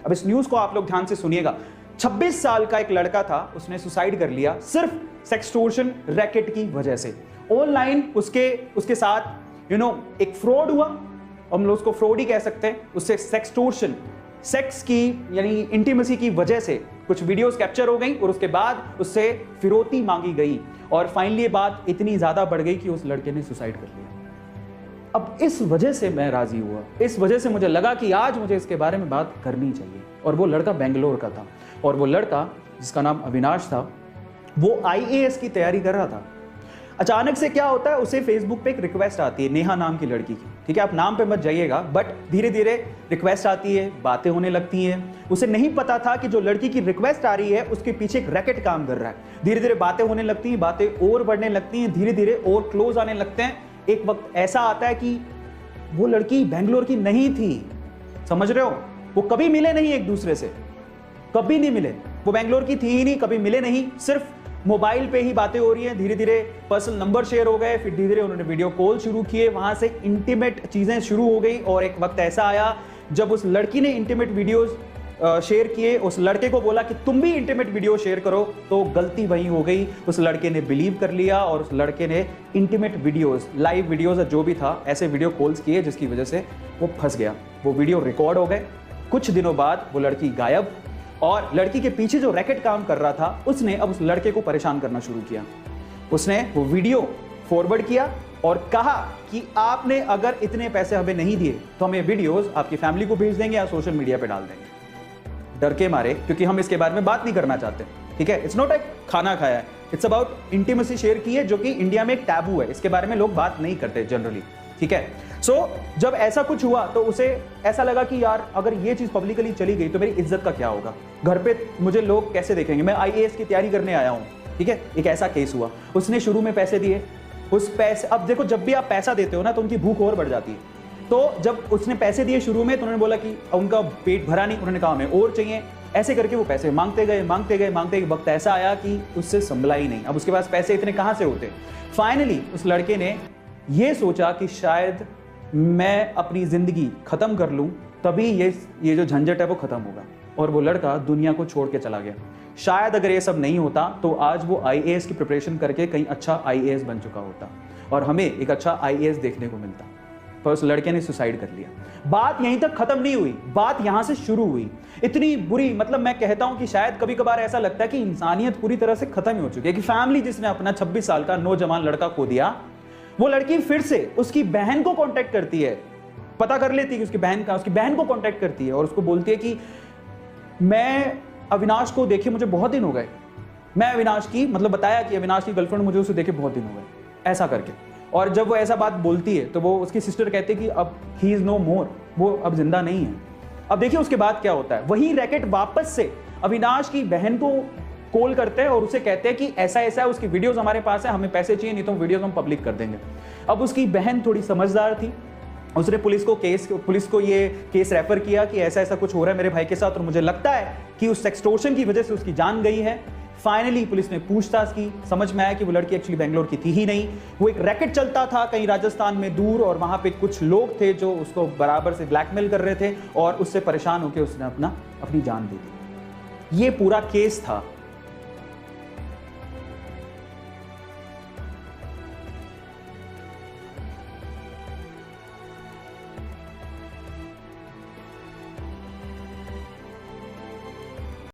अब इस न्यूज को आप लोग ध्यान से सुनिएगा। 26 साल का एक लड़का था, उसने सुसाइड कर लिया सिर्फ सेक्सटोर्शन रैकेट की वजह से। ऑनलाइन उसके साथ एक फ्रॉड हुआ, हम लोग उसको फ्रॉड ही कह सकते हैं। उससे सेक्सटोर्शन, सेक्स की यानी इंटीमेसी की वजह से कुछ वीडियोस कैप्चर हो गई और उसके बाद उससे फिरौती मांगी गई और फाइनली ये बात इतनी ज्यादा बढ़ गई कि उस लड़के ने सुसाइड कर लिया। अब इस वजह से मैं राजी हुआ, इस वजह से मुझे लगा कि आज मुझे इसके बारे में बात करनी चाहिए। और वो लड़का बेंगलोर का था और वो लड़का जिसका नाम अविनाश था, वो आईएएस की तैयारी कर रहा था। अचानक से क्या होता है, उसे फेसबुक पे एक रिक्वेस्ट आती है नेहा नाम की लड़की की, ठीक है, आप नाम पे मत जाइएगा, बट धीरे धीरे रिक्वेस्ट आती है, बातें होने लगती हैं। उसे नहीं पता था कि जो लड़की की रिक्वेस्ट आ रही है उसके पीछे एक रैकेट काम कर रहा है। धीरे धीरे बातें होने लगती हैं, बातें और बढ़ने लगती हैं, धीरे धीरे और क्लोज आने लगते हैं। एक वक्त ऐसा आता है कि वो लड़की बेंगलोर की नहीं थी, समझ रहे हो, वो कभी मिले नहीं एक दूसरे से, कभी नहीं मिले, वो बेंगलोर की थी ही नहीं, कभी मिले नहीं, सिर्फ मोबाइल पे ही बातें हो रही हैं। धीरे धीरे पर्सनल नंबर शेयर हो गए, फिर धीरे धीरे उन्होंने वीडियो कॉल शुरू किए, वहां से इंटीमेट चीजें शुरू हो गई। और एक वक्त ऐसा आया जब उस लड़की ने इंटीमेट वीडियोस शेयर किए, उस लड़के को बोला कि तुम भी इंटीमेट वीडियो शेयर करो, तो गलती वही हो गई, उस लड़के ने बिलीव कर लिया और उस लड़के ने इंटीमेट वीडियोस, लाइव वीडियोस जो भी था, ऐसे वीडियो कॉल्स किए जिसकी वजह से वो फंस गया। वो वीडियो रिकॉर्ड हो गए। कुछ दिनों बाद वो लड़की गायब और लड़की के पीछे जो रैकेट काम कर रहा था उसने अब उस लड़के को परेशान करना शुरू किया। उसने वो वीडियो फॉरवर्ड किया और कहा कि आपने अगर इतने पैसे हमें नहीं दिए तो हम ये वीडियोस आपकी फैमिली को भेज देंगे या सोशल मीडिया पे डाल देंगे। डर के मारे, क्योंकि हम इसके बारे में बात नहीं करना चाहते, ठीक है, इट्स नॉट एक खाना खाया है, इट्स अबाउट इंटीमेसी शेयर की है, जो कि इंडिया में एक टैबू है, इसके बारे में लोग बात नहीं करते जनरली, ठीक है। सो जब ऐसा कुछ हुआ तो उसे ऐसा लगा कि यार अगर ये चीज पब्लिकली चली गई तो मेरी इज्जत का क्या होगा, घर पे मुझे लोग कैसे देखेंगे, मैं आईएएस की तैयारी करने आया हूं, ठीक है। एक ऐसा केस हुआ, उसने शुरू में पैसे दिए, उस पैसे, अब देखो जब भी आप पैसा देते हो ना तो उनकी भूख और बढ़ जाती है। तो जब उसने पैसे दिए शुरू में तो उन्होंने बोला कि उनका पेट भरा नहीं, उन्होंने कहा हमें और चाहिए, ऐसे करके वो पैसे मांगते गए मांगते गए मांगते गए। वक्त ऐसा आया कि उससे संभला ही नहीं, अब उसके पास पैसे इतने कहां से होते। फाइनली उस लड़के ने ये सोचा कि शायद मैं अपनी जिंदगी खत्म कर लूं, तभी ये जो झंझट है वो खत्म होगा। और वो लड़का दुनिया को छोड़ के चला गया। शायद अगर ये सब नहीं होता तो आज वो आईएएस की प्रिपरेशन करके कहीं अच्छा आईएएस बन चुका होता और हमें एक अच्छा आईएएस देखने को मिलता, पर उस लड़के ने सुसाइड कर लिया। बात यहीं तक खत्म नहीं हुई, बात यहां से शुरू हुई। इतनी बुरी, मतलब मैं कहता हूं कि शायद कभी कभार ऐसा लगता है कि इंसानियत पूरी तरह से खत्म ही हो चुकी है, कि फैमिली जिसने अपना 26 साल का नौजवान लड़का खो दिया, वो लड़की फिर से उसकी बहन को कांटेक्ट करती है, पता कर लेती है कि उसकी बहन को कांटेक्ट करती है और उसको बोलती है कि मैं अविनाश को देखे मुझे बहुत दिन हो गए, मैं अविनाश की, मतलब बताया कि अविनाश की गर्लफ्रेंड मुझे उसे देखे बहुत दिन हो गए, ऐसा करके। और जब वो ऐसा बात बोलती है तो वो उसकी सिस्टर कहते हैं कि अब ही इज नो मोर, वो अब जिंदा नहीं है। अब देखिए उसके बाद क्या होता है, वही रैकेट वापस से अविनाश की बहन को कॉल करते हैं और उसे कहते हैं कि ऐसा ऐसा है, उसकी वीडियोस हमारे पास है, हमें पैसे चाहिए, नहीं तो वीडियोस हम पब्लिक कर देंगे। अब उसकी बहन थोड़ी समझदार थी, उसने पुलिस को ये केस रेफर किया कि ऐसा ऐसा कुछ हो रहा है मेरे भाई के साथ और मुझे लगता है कि उस सेक्सटोर्शन की वजह से उसकी जान गई है। फाइनली पुलिस ने पूछताछ की, समझ में आया कि वो लड़की एक्चुअली बेंगलोर की थी ही नहीं, वो एक रैकेट चलता था कहीं राजस्थान में दूर और वहां पे कुछ लोग थे जो उसको बराबर से ब्लैकमेल कर रहे थे और उससे परेशान होकर उसने अपनी जान दे दी। ये पूरा केस था